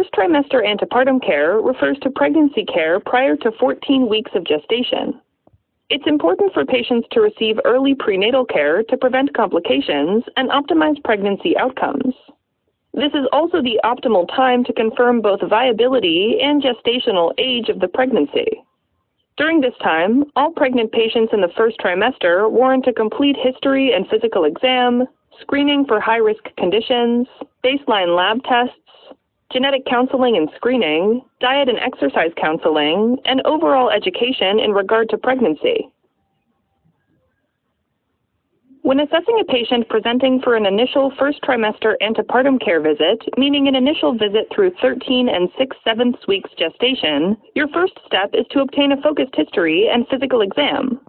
First trimester antepartum care refers to pregnancy care prior to 14 weeks of gestation. It's important for patients to receive early prenatal care to prevent complications and optimize pregnancy outcomes. This is also the optimal time to confirm both viability and gestational age of the pregnancy. During this time, all pregnant patients in the first trimester warrant a complete history and physical exam, screening for high-risk conditions, baseline lab tests, genetic counseling and screening, diet and exercise counseling, and overall education in regard to pregnancy. When assessing a patient presenting for an initial first trimester antepartum care visit, meaning an initial visit through 13 and 6/7 weeks gestation, your first step is to obtain a focused history and physical exam.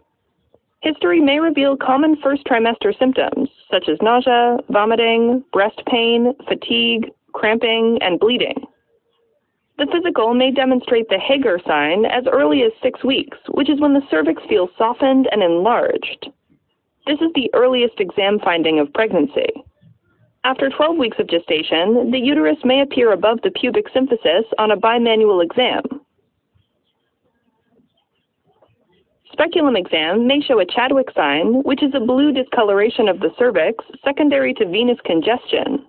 History may reveal common first trimester symptoms, such as nausea, vomiting, breast pain, fatigue, cramping, and bleeding. The physical may demonstrate the Hager sign as early as 6 weeks, which is when the cervix feels softened and enlarged. This is the earliest exam finding of pregnancy. After 12 weeks of gestation, the uterus may appear above the pubic symphysis on a bimanual exam. Speculum exam may show a Chadwick sign, which is a blue discoloration of the cervix secondary to venous congestion.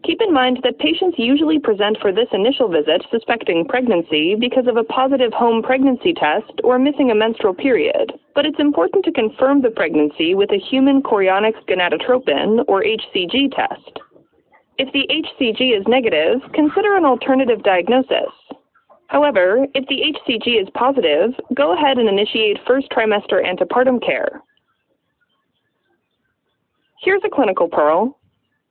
Keep in mind that patients usually present for this initial visit suspecting pregnancy because of a positive home pregnancy test or missing a menstrual period, but it's important to confirm the pregnancy with a human chorionic gonadotropin, or HCG test. If the HCG is negative, consider an alternative diagnosis. However, if the HCG is positive, go ahead and initiate first trimester antepartum care. Here's a clinical pearl.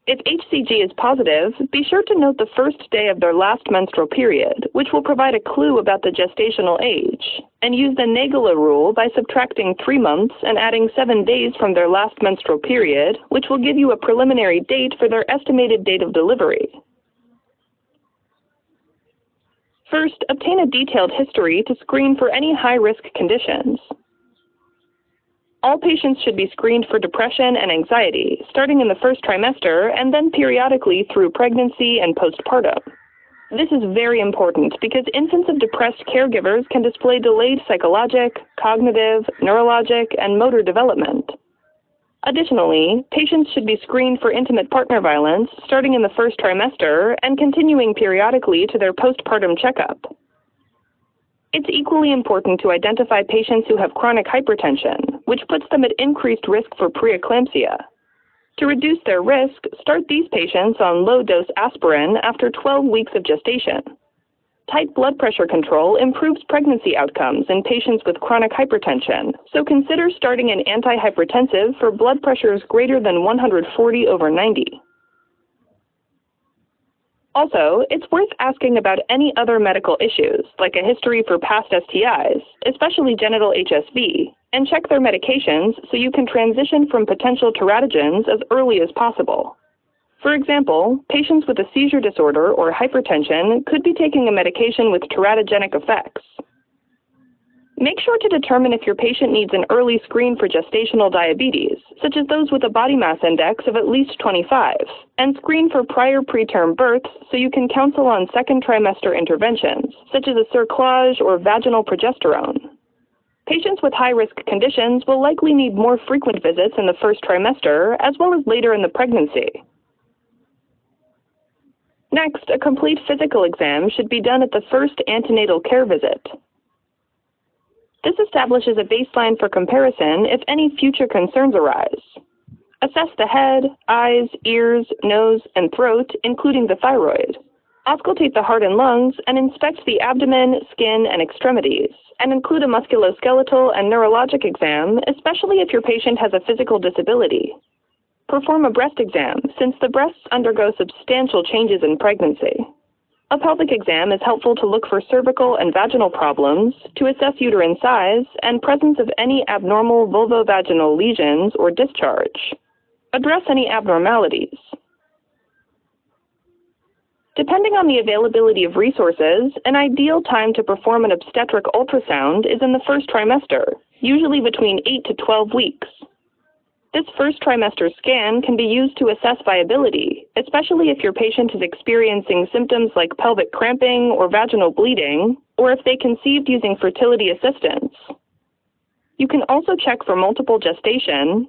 If HCG is positive, be sure to note the first day of their last menstrual period, which will provide a clue about the gestational age, and use the Nagela rule by subtracting 3 months and adding 7 days from their last menstrual period, which will give you a preliminary date for their estimated date of delivery. First, obtain a detailed history to screen for any high-risk conditions. All patients should be screened for depression and anxiety, starting in the first trimester and then periodically through pregnancy and postpartum. This is very important because infants of depressed caregivers can display delayed psychologic, cognitive, neurologic, and motor development. Additionally, patients should be screened for intimate partner violence starting in the first trimester and continuing periodically to their postpartum checkup. It's equally important to identify patients who have chronic hypertension, which puts them at increased risk for preeclampsia. To reduce their risk, start these patients on low-dose aspirin after 12 weeks of gestation. Tight blood pressure control improves pregnancy outcomes in patients with chronic hypertension, so consider starting an antihypertensive for blood pressures greater than 140/90. Also, it's worth asking about any other medical issues, like a history for past STIs, especially genital HSV, and check their medications so you can transition from potential teratogens as early as possible. For example, patients with a seizure disorder or hypertension could be taking a medication with teratogenic effects. Make sure to determine if your patient needs an early screen for gestational diabetes, such as those with a body mass index of at least 25, and screen for prior preterm births so you can counsel on second trimester interventions, such as a cerclage or vaginal progesterone. Patients with high-risk conditions will likely need more frequent visits in the first trimester, as well as later in the pregnancy. Next, a complete physical exam should be done at the first antenatal care visit. This establishes a baseline for comparison if any future concerns arise. Assess the head, eyes, ears, nose, and throat, including the thyroid. Auscultate the heart and lungs, and inspect the abdomen, skin, and extremities, and include a musculoskeletal and neurologic exam, especially if your patient has a physical disability. Perform a breast exam, since the breasts undergo substantial changes in pregnancy. A pelvic exam is helpful to look for cervical and vaginal problems, to assess uterine size, and presence of any abnormal vulvovaginal lesions or discharge. Address any abnormalities. Depending on the availability of resources, an ideal time to perform an obstetric ultrasound is in the first trimester, usually between 8 to 12 weeks. This first trimester scan can be used to assess viability, especially if your patient is experiencing symptoms like pelvic cramping or vaginal bleeding, or if they conceived using fertility assistance. You can also check for multiple gestation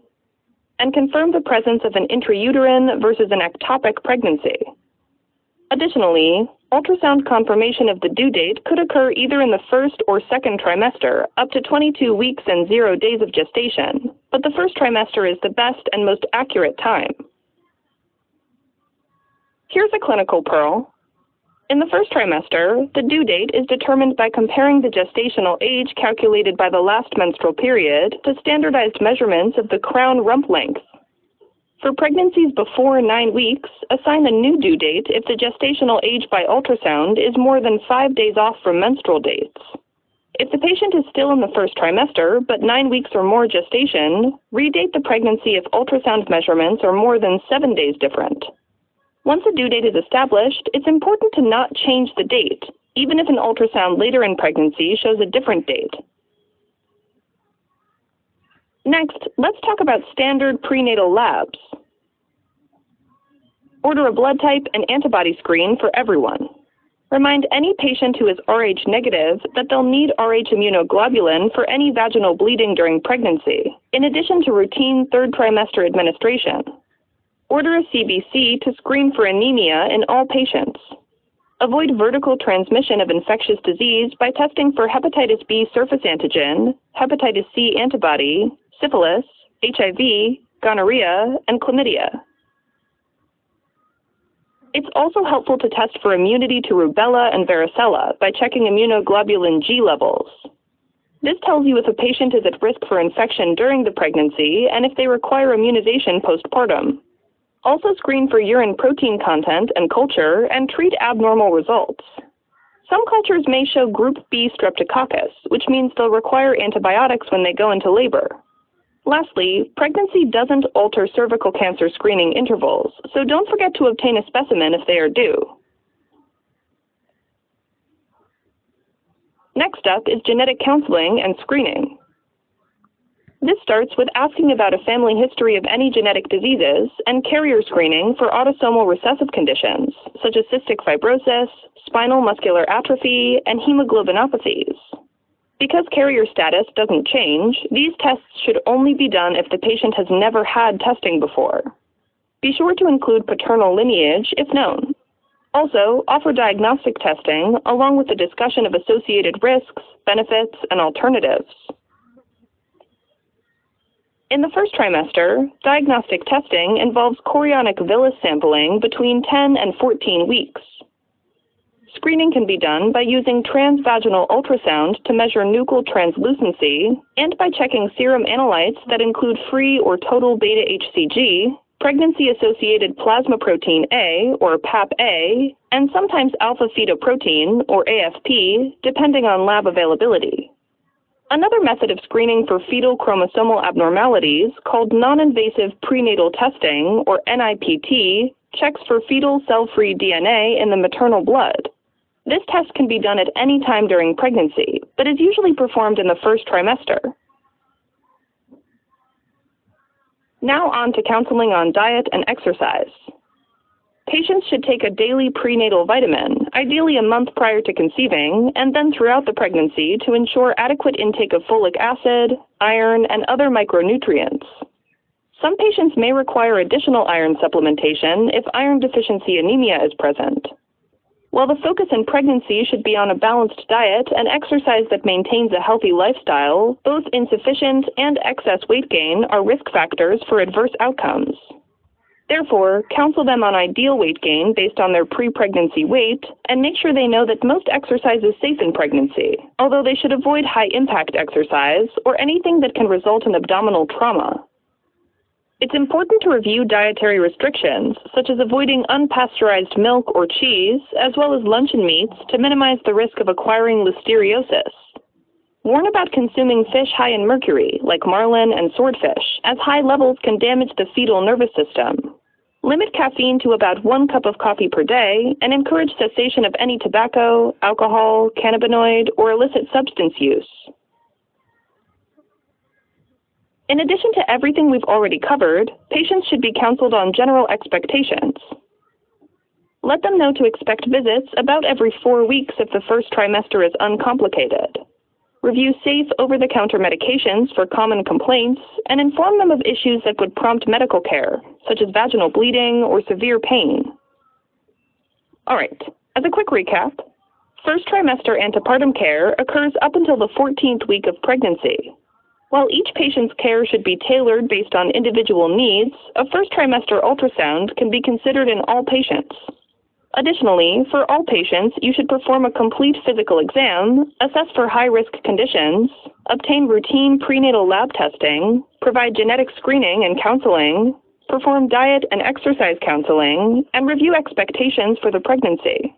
and confirm the presence of an intrauterine versus an ectopic pregnancy. Additionally, ultrasound confirmation of the due date could occur either in the first or second trimester, up to 22 weeks and 0 days of gestation, but the first trimester is the best and most accurate time. Here's a clinical pearl. In the first trimester, the due date is determined by comparing the gestational age calculated by the last menstrual period to standardized measurements of the crown rump length. For pregnancies before 9 weeks, assign a new due date if the gestational age by ultrasound is more than 5 days off from menstrual dates. If the patient is still in the first trimester, but 9 weeks or more gestation, redate the pregnancy if ultrasound measurements are more than 7 days different. Once a due date is established, it's important to not change the date, even if an ultrasound later in pregnancy shows a different date. Next, let's talk about standard prenatal labs. Order a blood type and antibody screen for everyone. Remind any patient who is Rh negative that they'll need Rh immunoglobulin for any vaginal bleeding during pregnancy, in addition to routine third trimester administration. Order a CBC to screen for anemia in all patients. Avoid vertical transmission of infectious disease by testing for hepatitis B surface antigen, hepatitis C antibody, syphilis, HIV, gonorrhea, and chlamydia. It's also helpful to test for immunity to rubella and varicella by checking immunoglobulin G levels. This tells you if a patient is at risk for infection during the pregnancy and if they require immunization postpartum. Also screen for urine protein content and culture and treat abnormal results. Some cultures may show group B streptococcus, which means they'll require antibiotics when they go into labor. Lastly, pregnancy doesn't alter cervical cancer screening intervals, so don't forget to obtain a specimen if they are due. Next up is genetic counseling and screening. This starts with asking about a family history of any genetic diseases and carrier screening for autosomal recessive conditions, such as cystic fibrosis, spinal muscular atrophy, and hemoglobinopathies. Because carrier status doesn't change, these tests should only be done if the patient has never had testing before. Be sure to include paternal lineage if known. Also, offer diagnostic testing along with the discussion of associated risks, benefits, and alternatives. In the first trimester, diagnostic testing involves chorionic villus sampling between 10 and 14 weeks. Screening can be done by using transvaginal ultrasound to measure nuchal translucency and by checking serum analytes that include free or total beta-HCG, pregnancy-associated plasma protein A, or PAP-A, and sometimes alpha-fetoprotein, or AFP, depending on lab availability. Another method of screening for fetal chromosomal abnormalities, called non-invasive prenatal testing, or NIPT, checks for fetal cell-free DNA in the maternal blood. This test can be done at any time during pregnancy, but is usually performed in the first trimester. Now on to counseling on diet and exercise. Patients should take a daily prenatal vitamin, ideally a month prior to conceiving, and then throughout the pregnancy to ensure adequate intake of folic acid, iron, and other micronutrients. Some patients may require additional iron supplementation if iron deficiency anemia is present. While the focus in pregnancy should be on a balanced diet and exercise that maintains a healthy lifestyle, both insufficient and excess weight gain are risk factors for adverse outcomes. Therefore, counsel them on ideal weight gain based on their pre-pregnancy weight, and make sure they know that most exercise is safe in pregnancy, although they should avoid high-impact exercise or anything that can result in abdominal trauma. It's important to review dietary restrictions, such as avoiding unpasteurized milk or cheese, as well as luncheon meats, to minimize the risk of acquiring listeriosis. Warn about consuming fish high in mercury, like marlin and swordfish, as high levels can damage the fetal nervous system. Limit caffeine to about 1 cup of coffee per day, and encourage cessation of any tobacco, alcohol, cannabinoid, or illicit substance use. In addition to everything we've already covered, patients should be counseled on general expectations. Let them know to expect visits about every 4 weeks if the first trimester is uncomplicated. Review safe over-the-counter medications for common complaints, and inform them of issues that would prompt medical care, such as vaginal bleeding or severe pain. Alright, as a quick recap, first trimester antepartum care occurs up until the 14th week of pregnancy. While each patient's care should be tailored based on individual needs, a first trimester ultrasound can be considered in all patients. Additionally, for all patients, you should perform a complete physical exam, assess for high-risk conditions, obtain routine prenatal lab testing, provide genetic screening and counseling, perform diet and exercise counseling, and review expectations for the pregnancy.